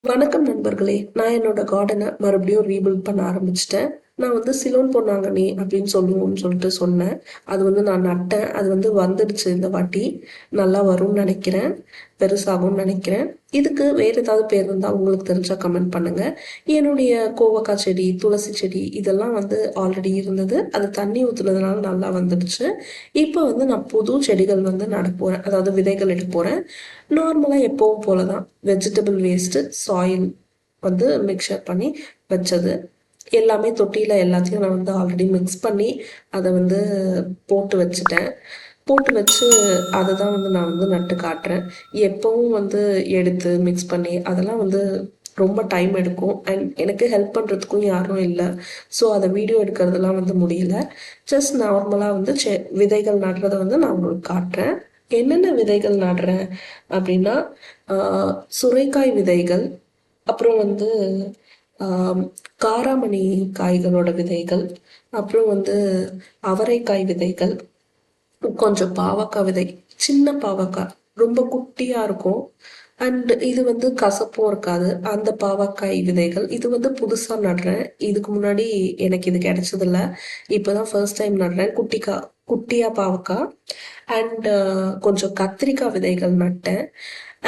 வணக்கம் நண்பர்களே! நான் என்னோட கார்டன மறுபடியும் ரீபில்ட் பண்ண ஆரம்பிச்சுட்டேன். நான் சிலோன் பொன்னாங்கண்ணி அப்படின்னு சொல்லுவோம்னு சொல்லிட்டு சொன்னேன். அது நான் நட்டேன். அது வந்துடுச்சு இந்த வாட்டி. நல்லா வரும்னு நெனைக்கிறேன். பெருசாகும்னு நெனைக்கிறேன். இதுக்கு வேற ஏதாவது பேர் இருந்தா உங்களுக்கு தெரிஞ்சா கமெண்ட் பண்ணுங்க. என்னுடைய கோவக்காய் செடி, துளசி செடி இதெல்லாம் ஆல்ரெடி இருந்தது. அது தண்ணி ஊத்துனதுனால நல்லா வந்துடுச்சு. இப்போ நான் புது செடிகள் நடப்போறேன். அதாவது விதைகள் எடுக்க போறேன். நார்மலா எப்பவும் போல தான் வெஜிடபிள் வேஸ்ட்டு, சாயில் மிக்சர் பண்ணி வச்சது. எல்லாமே தொட்டியில எல்லாத்தையும் நான் ஆல்ரெடி மிக்ஸ் பண்ணி அதை போட்டு வச்சுட்டேன். போட்டு வச்சு அதை தான் நான் நட்டு காட்டுறேன். எப்பவும் எடுத்து மிக்ஸ் பண்ணி அதெல்லாம் ரொம்ப டைம் எடுக்கும். அண்ட் எனக்கு ஹெல்ப் பண்ணுறதுக்கும் யாரும் இல்லை. ஸோ அதை வீடியோ எடுக்கிறதுலாம் முடியல. ஜஸ்ட் நார்மலாக விதைகள் நடுறதை நான் உங்களுக்கு காட்டுறேன். என்னென்ன விதைகள் நடுறேன் அப்படின்னா, சுரைக்காய் விதைகள், அப்புறம் காராமணி காய்களோட விதைகள், அப்புறம் அவரைக்காய் விதைகள், கொஞ்சம் பாவக்காய் விதை, சின்ன பாவக்காய் ரொம்ப குட்டியா இருக்கும். அண்ட் இது கசப்பும் இருக்காது. அந்த பாவக்காய் விதைகள் இது புதுசா நடுறேன். இதுக்கு முன்னாடி எனக்கு இது கிடைச்சதில்ல. இப்போதான் ஃபர்ஸ்ட் டைம் நடுறேன். குட்டியா பாவக்காய் அண்ட் கொஞ்சம் கத்திரிக்காய் விதைகள் நட்டேன்.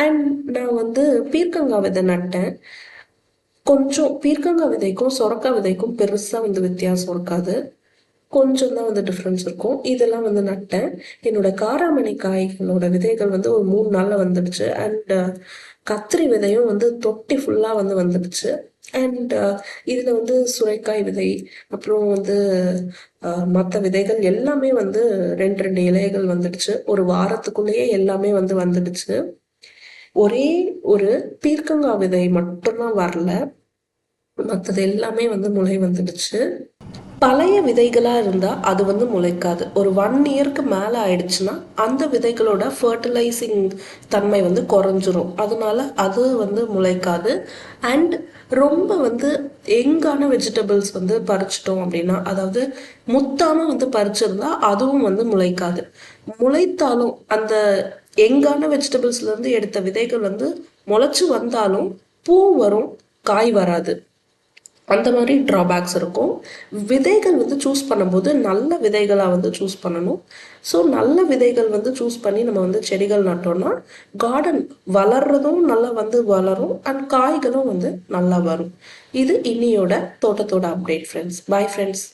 அண்ட் நான் பீர்க்கங்காய் விதை நட்டேன். கொஞ்சம் பீர்க்கங்காய் விதைக்கும் சொரக்காய் விதைக்கும் பெருசா வித்தியாசம் இருக்காது. கொஞ்சம் தான் டிஃப்ரென்ஸ் இருக்கும். இதெல்லாம் நட்டேன். என்னோட காராமணி காய்களோட விதைகள் ஒரு 3 நாள்ல வந்துடுச்சு. அண்ட் கத்திரி விதையும் தொட்டி ஃபுல்லா வந்துடுச்சு. அண்ட் இதுல சுரைக்காய் விதை, அப்புறம் மற்ற விதைகள் எல்லாமே 2 இலைகள் வந்துடுச்சு. ஒரு வாரத்துக்குள்ளேயே எல்லாமே வந்துடுச்சு. ஒரே ஒரு பீர்க்கங்காய் விதை மட்டும்தான் வரல. மற்றது எல்லாமே முளை வந்துடுச்சு. பழைய விதைகளா இருந்தா அது முளைக்காது. ஒரு 1 இயருக்கு மேல ஆயிடுச்சுன்னா அந்த விதைகளோட ஃபர்டிலைசிங் தன்மை குறைஞ்சிரும். அதனால அது முளைக்காது. அண்ட் ரொம்ப எங்கான வெஜிடபிள்ஸ் பறிச்சிட்டோம் அப்படின்னா, அதாவது முத்தாம பறிச்சிருந்தா அதுவும் முளைக்காது. முளைத்தாலும் அந்த எங்கான வெஜிடபிள்ஸ்ல இருந்து எடுத்த விதைகள் முளைச்சு வந்தாலும் பூ வரும், காய் வராது. அந்த மாதிரி ட்ராபேக்ஸ் இருக்கும். விதைகள் சூஸ் பண்ணும்போது நல்ல விதைகளாக சூஸ் பண்ணணும். ஸோ நல்ல விதைகள் சூஸ் பண்ணி நம்ம செடிகள் நட்டோம்னா கார்டன் வளர்றதும் நல்லா வளரும். அண்ட் காய்களும் நல்லா வரும். இது இன்னியோட தோட்டத்தோட அப்டேட் ஃப்ரெண்ட்ஸ். Bye friends.